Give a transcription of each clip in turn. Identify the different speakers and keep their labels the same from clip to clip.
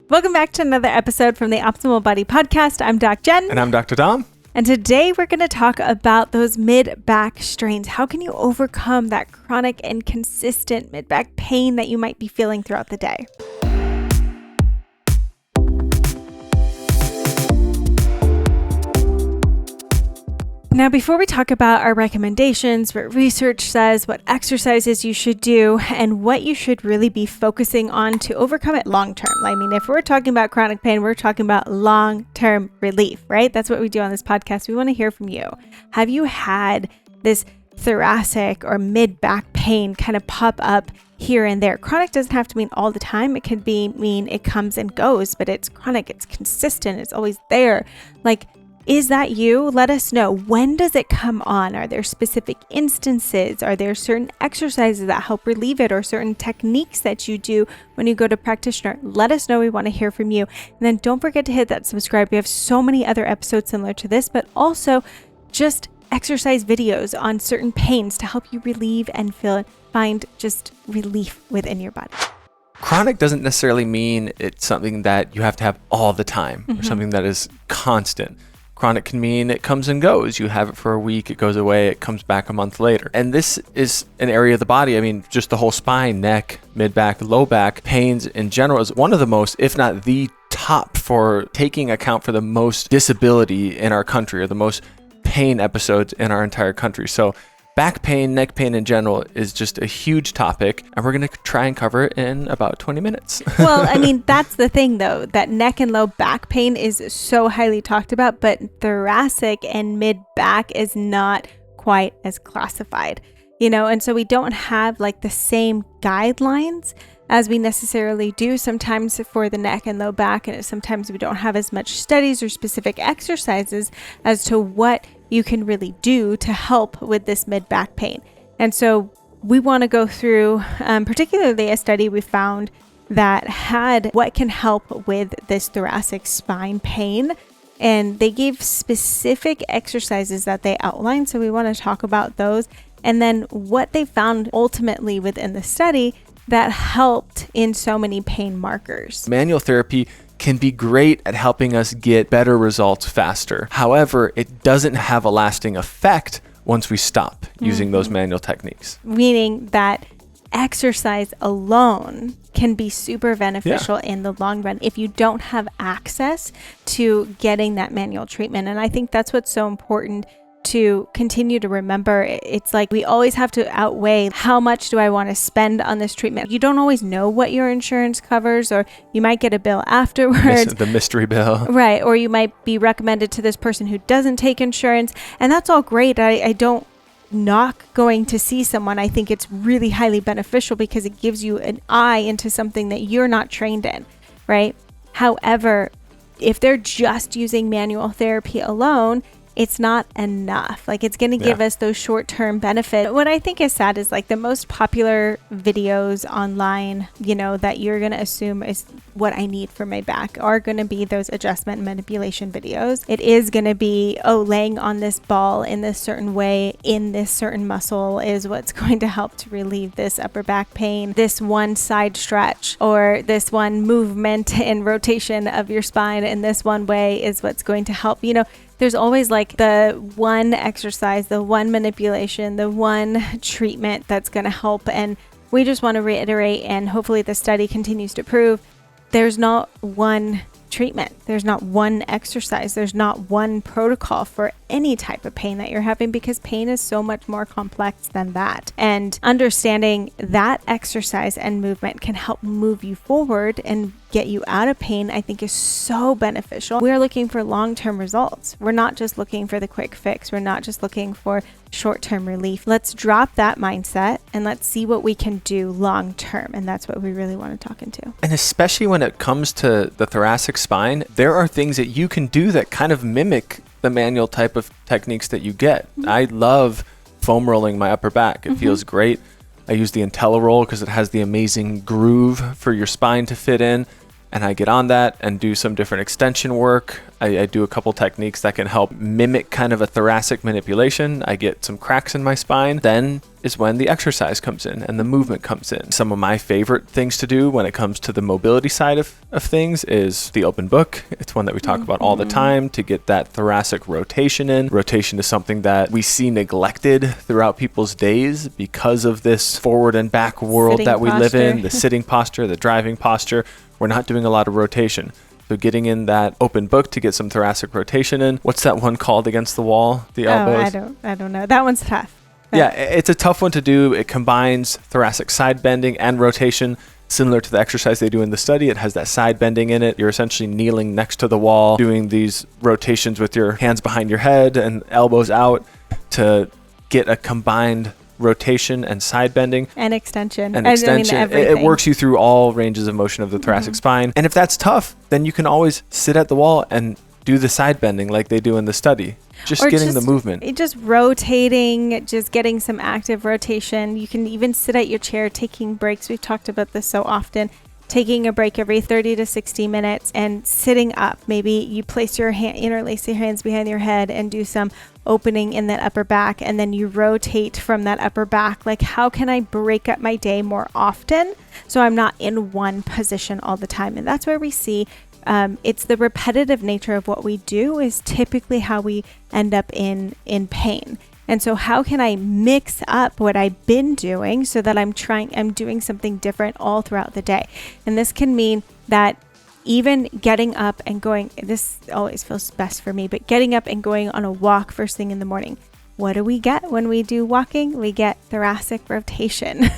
Speaker 1: Welcome back to another episode from the Optimal Body Podcast. I'm Doc Jen.
Speaker 2: And I'm Dr. Dom.
Speaker 1: And today we're going to talk about those mid-back strains. How can you overcome that chronic and consistent mid-back pain that you might be feeling throughout the day? Now, before we talk about our recommendations, what research says, what exercises you should do, and what you should really be focusing on to overcome it long-term. I mean, if we're talking about chronic pain, we're talking about long-term relief, right? That's what we do on this podcast. We want to hear from you. Have you had this thoracic or mid-back pain kind of pop up here and there? Chronic doesn't have to mean all the time. It could mean it comes and goes, but it's chronic, it's consistent, it's always there. Is that you? Let us know. When does it come on? Are there specific instances? Are there certain exercises that help relieve it or certain techniques that you do when you go to practitioner? Let us know. We want to hear from you. And then don't forget to hit that subscribe. We have so many other episodes similar to this, but also just exercise videos on certain pains to help you relieve and find just relief within your body.
Speaker 2: Chronic doesn't necessarily mean it's something that you have to have all the time or something that is constant. Chronic can mean it comes and goes. You have it for a week, it goes away, it comes back a month later. And this is an area of the body, just the whole spine, neck, mid-back, low back, pains in general is one of the most, if not the top for taking account for the most disability in our country or the most pain episodes in our entire country. So back pain, neck pain in general is just a huge topic, and we're going to try and cover it in about 20 minutes.
Speaker 1: Well, that's the thing, though, that neck and low back pain is so highly talked about, but thoracic and mid-back is not quite as classified, and so we don't have the same guidelines as we necessarily do sometimes for the neck and low back, and sometimes we don't have as much studies or specific exercises as to what you can really do to help with this mid-back pain. And so we want to go through particularly a study we found that had what can help with this thoracic spine pain. And they gave specific exercises that they outlined. So we want to talk about those. And then what they found ultimately within the study that helped in so many pain markers.
Speaker 2: Manual therapy can be great at helping us get better results faster. However, it doesn't have a lasting effect once we stop using those manual techniques.
Speaker 1: Meaning that exercise alone can be super beneficial in the long run if you don't have access to getting that manual treatment. And I think that's what's so important to continue to remember. It's we always have to outweigh how much do I want to spend on this treatment. You don't always know what your insurance covers, or you might get a bill afterwards.
Speaker 2: The mystery bill.
Speaker 1: Right. Or you might be recommended to this person who doesn't take insurance. And that's all great. I don't knock going to see someone. I think it's really highly beneficial because it gives you an eye into something that you're not trained in. Right. However, if they're just using manual therapy alone, it's not enough. It's going to give us those short-term benefits. What I think is sad is the most popular videos online, that you're going to assume is what I need for my back are going to be those adjustment and manipulation videos. It is going to be, laying on this ball in this certain way, in this certain muscle is what's going to help to relieve this upper back pain. This one side stretch or this one movement and rotation of your spine in this one way is what's going to help. There's always the one exercise, the one manipulation, the one treatment that's going to help. And we just want to reiterate, and hopefully the study continues to prove, there's not one treatment. There's not one exercise. There's not one protocol for any type of pain that you're having, because pain is so much more complex than that. And understanding that exercise and movement can help move you forward and get you out of pain, I think is so beneficial. We're looking for long-term results. We're not just looking for the quick fix. We're not just looking for short-term relief. Let's drop that mindset and let's see what we can do long-term. And that's what we really want to talk into.
Speaker 2: And especially when it comes to the thoracic spine, there are things that you can do that kind of mimic the manual type of techniques that you get. I love foam rolling my upper back. It feels great. I use the IntelliRoll because it has the amazing groove for your spine to fit in. And I get on that and do some different extension work. I do a couple techniques that can help mimic kind of a thoracic manipulation. I get some cracks in my spine. Then is when the exercise comes in and the movement comes in. Some of my favorite things to do when it comes to the mobility side of things is the open book. It's one that we talk about all the time to get that thoracic rotation in. Rotation is something that we see neglected throughout people's days because of this forward and back world that we live in, the sitting posture, the driving posture. We're not doing a lot of rotation. So getting in that open book to get some thoracic rotation in. What's that one called against the wall? The elbows?
Speaker 1: I don't know. That one's tough.
Speaker 2: Yeah, it's a tough one to do. It combines thoracic side bending and rotation, similar to the exercise they do in the study. It has that side bending in it. You're essentially kneeling next to the wall, doing these rotations with your hands behind your head and elbows out to get a combined rotation and side bending.
Speaker 1: And extension.
Speaker 2: It works you through all ranges of motion of the thoracic spine. And if that's tough, then you can always sit at the wall and do the side bending like they do in the study. Just getting the movement.
Speaker 1: Just rotating, just getting some active rotation. You can even sit at your chair taking breaks. We've talked about this so often. Taking a break every 30 to 60 minutes and sitting up. Maybe you place your interlace your hands behind your head and do some opening in that upper back, and then you rotate from that upper back. Like, how can I break up my day more often so I'm not in one position all the time? And that's where we see it's the repetitive nature of what we do is typically how we end up in pain. And so how can I mix up what I've been doing so that I'm doing something different all throughout the day? And this can mean that even getting up and going, this always feels best for me, but getting up and going on a walk first thing in the morning. What do we get when we do walking? We get thoracic rotation.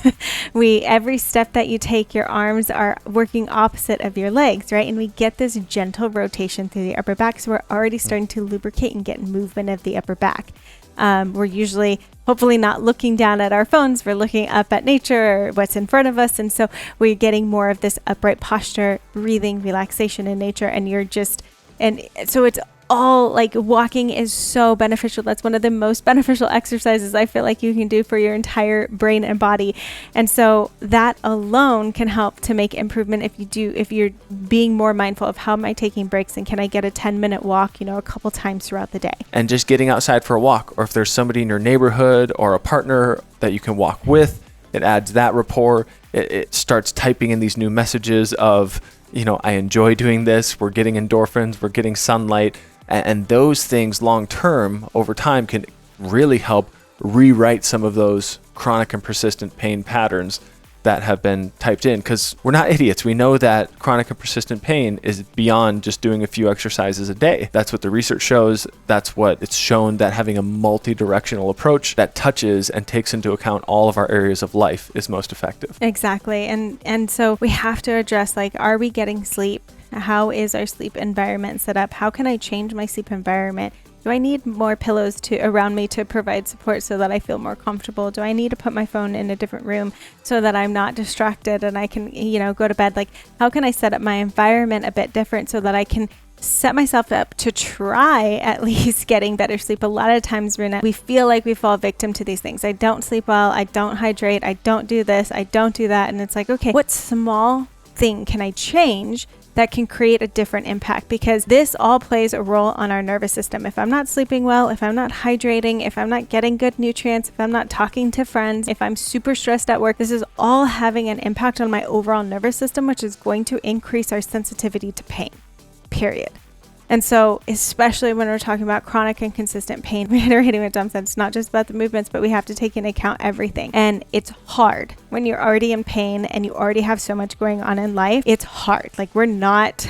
Speaker 1: Every step that you take, your arms are working opposite of your legs, right? And we get this gentle rotation through the upper back. So we're already starting to lubricate and get movement of the upper back. We're usually hopefully not looking down at our phones. We're looking up at nature or what's in front of us. And so we're getting more of this upright posture, breathing, relaxation in nature. And so it's all like walking is so beneficial. That's one of the most beneficial exercises I feel like you can do for your entire brain and body. And so that alone can help to make improvement if you're being more mindful of how am I taking breaks and can I get a 10-minute walk, a couple times throughout the day. And
Speaker 2: just getting outside for a walk, or if there's somebody in your neighborhood or a partner that you can walk with, it adds that rapport. It starts typing in these new messages of, I enjoy doing this. We're getting endorphins, we're getting sunlight. And those things long term over time can really help rewrite some of those chronic and persistent pain patterns that have been typed in, because we're not idiots. We know that chronic and persistent pain is beyond just doing a few exercises a day. That's what the research shows. That's what it's shown, that having a multi-directional approach that touches and takes into account all of our areas of life is most effective.
Speaker 1: Exactly. And so we have to address, are we getting sleep? How is our sleep environment set up? How can I change my sleep environment? Do I need more pillows around me to provide support so that I feel more comfortable? Do I need to put my phone in a different room so that I'm not distracted and I can, go to bed? How can I set up my environment a bit different so that I can set myself up to try at least getting better sleep? A lot of times, we feel like we fall victim to these things. I don't sleep well. I don't hydrate. I don't do this. I don't do that. And it's like, okay, what small thing can I change that can create a different impact? Because this all plays a role on our nervous system. If I'm not sleeping well, if I'm not hydrating, if I'm not getting good nutrients, if I'm not talking to friends, if I'm super stressed at work, this is all having an impact on my overall nervous system, which is going to increase our sensitivity to pain, period. And so, especially when we're talking about chronic and consistent pain, reiterating what Dom said, it's not just about the movements, but we have to take into account everything. And it's hard when you're already in pain and you already have so much going on in life. It's hard. We're not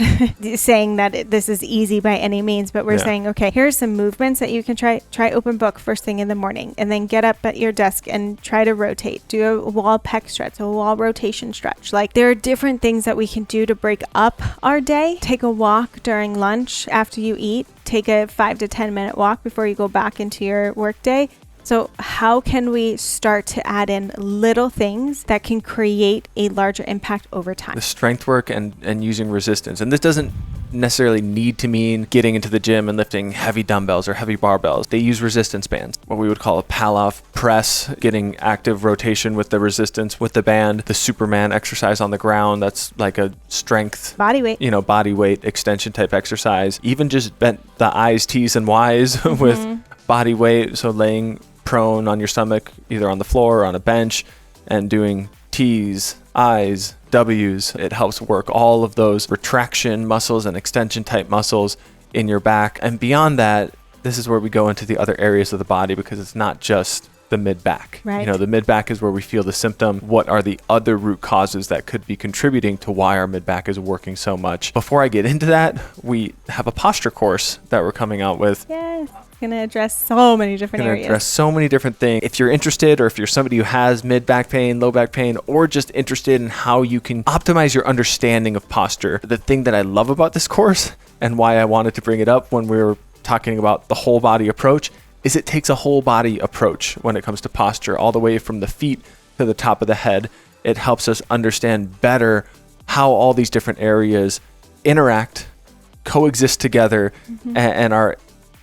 Speaker 1: saying that this is easy by any means, but we're saying, okay, here's some movements that you can try open book first thing in the morning, and then get up at your desk and try to rotate. Do a wall pec stretch, a wall rotation stretch. There are different things that we can do to break up our day. Take a walk during lunch after you eat. Take a 5 to 10 minute walk before you go back into your work day. So how can we start to add in little things that can create a larger impact over time?
Speaker 2: The strength work and using resistance. And this doesn't necessarily need to mean getting into the gym and lifting heavy dumbbells or heavy barbells. They use resistance bands, what we would call a Pallof press, getting active rotation with the resistance with the band. The Superman exercise on the ground, that's like a strength
Speaker 1: body weight
Speaker 2: extension type exercise. Even just bent the I's, T's, and Y's with body weight, so laying prone on your stomach, either on the floor or on a bench, and doing T's, I's, W's. It helps work all of those retraction muscles and extension type muscles in your back. And beyond that, this is where we go into the other areas of the body, because it's not just the mid-back.
Speaker 1: Right.
Speaker 2: You know, the mid-back is where we feel the symptom. What are the other root causes that could be contributing to why our mid-back is working so much? Before I get into that, we have a posture course that we're coming out with.
Speaker 1: Yes. Going to address so many different areas.
Speaker 2: Address so many different things. If you're interested, or if you're somebody who has mid-back pain, low back pain, or just interested in how you can optimize your understanding of posture, the thing that I love about this course and why I wanted to bring it up when we were talking about the whole body approach is it takes a whole body approach when it comes to posture, all the way from the feet to the top of the head. It helps us understand better how all these different areas interact, coexist together, and are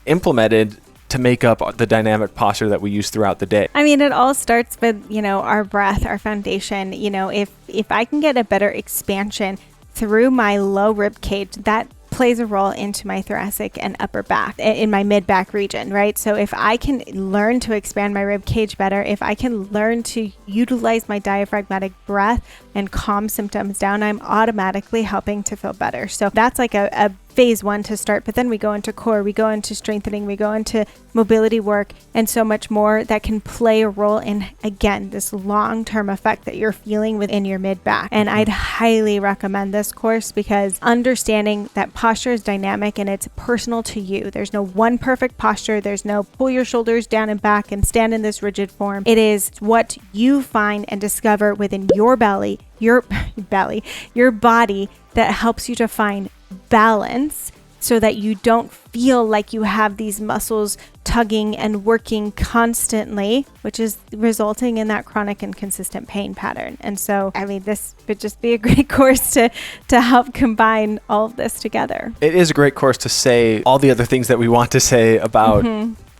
Speaker 2: implemented to make up the dynamic posture that we use throughout the day.
Speaker 1: I mean, it all starts with, our breath, our foundation. If I can get a better expansion through my low rib cage, that plays a role into my thoracic and upper back, in my mid-back region, right? So if I can learn to expand my rib cage better, if I can learn to utilize my diaphragmatic breath and calm symptoms down, I'm automatically helping to feel better. So that's like a phase one to start, but then we go into core, we go into strengthening, we go into mobility work, and so much more that can play a role in, again, this long-term effect that you're feeling within your mid-back. And I'd highly recommend this course, because understanding that posture is dynamic and it's personal to you. There's no one perfect posture. There's no pull your shoulders down and back and stand in this rigid form. It is what you find and discover within your belly, your body, that helps you to find balance, so that you don't feel like you have these muscles tugging and working constantly, which is resulting in that chronic and consistent pain pattern. And so, I mean, this would just be a great course to help combine all of this together.
Speaker 2: It is a great course to say all the other things that we want to say about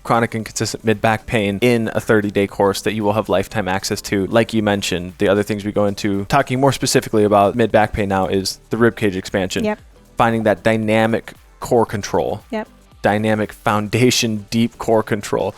Speaker 2: chronic and consistent mid-back pain in a 30-day course that you will have lifetime access to. Like you mentioned, the other things we go into talking more specifically about mid-back pain now is the ribcage expansion.
Speaker 1: Yep.
Speaker 2: Finding that dynamic core control.
Speaker 1: Yep.
Speaker 2: Dynamic foundation, deep core control.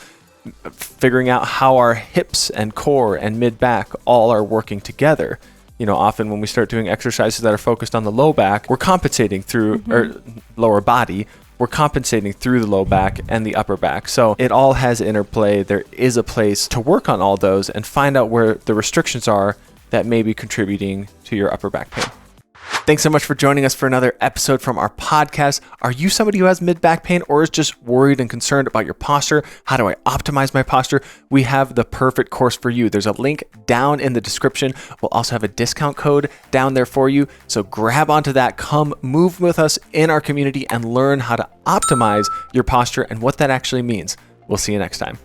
Speaker 2: Figuring out how our hips and core and mid-back all are working together. Often when we start doing exercises that are focused on the low back, we're compensating through, or lower body, we're compensating through the low back and the upper back. So it all has interplay. There is a place to work on all those and find out where the restrictions are that may be contributing to your upper back pain. Thanks so much for joining us for another episode from our podcast. Are you somebody who has mid-back pain or is just worried and concerned about your posture? How do I optimize my posture? We have the perfect course for you. There's a link down in the description. We'll also have a discount code down there for you. So grab onto that, come move with us in our community and learn how to optimize your posture and what that actually means. We'll see you next time.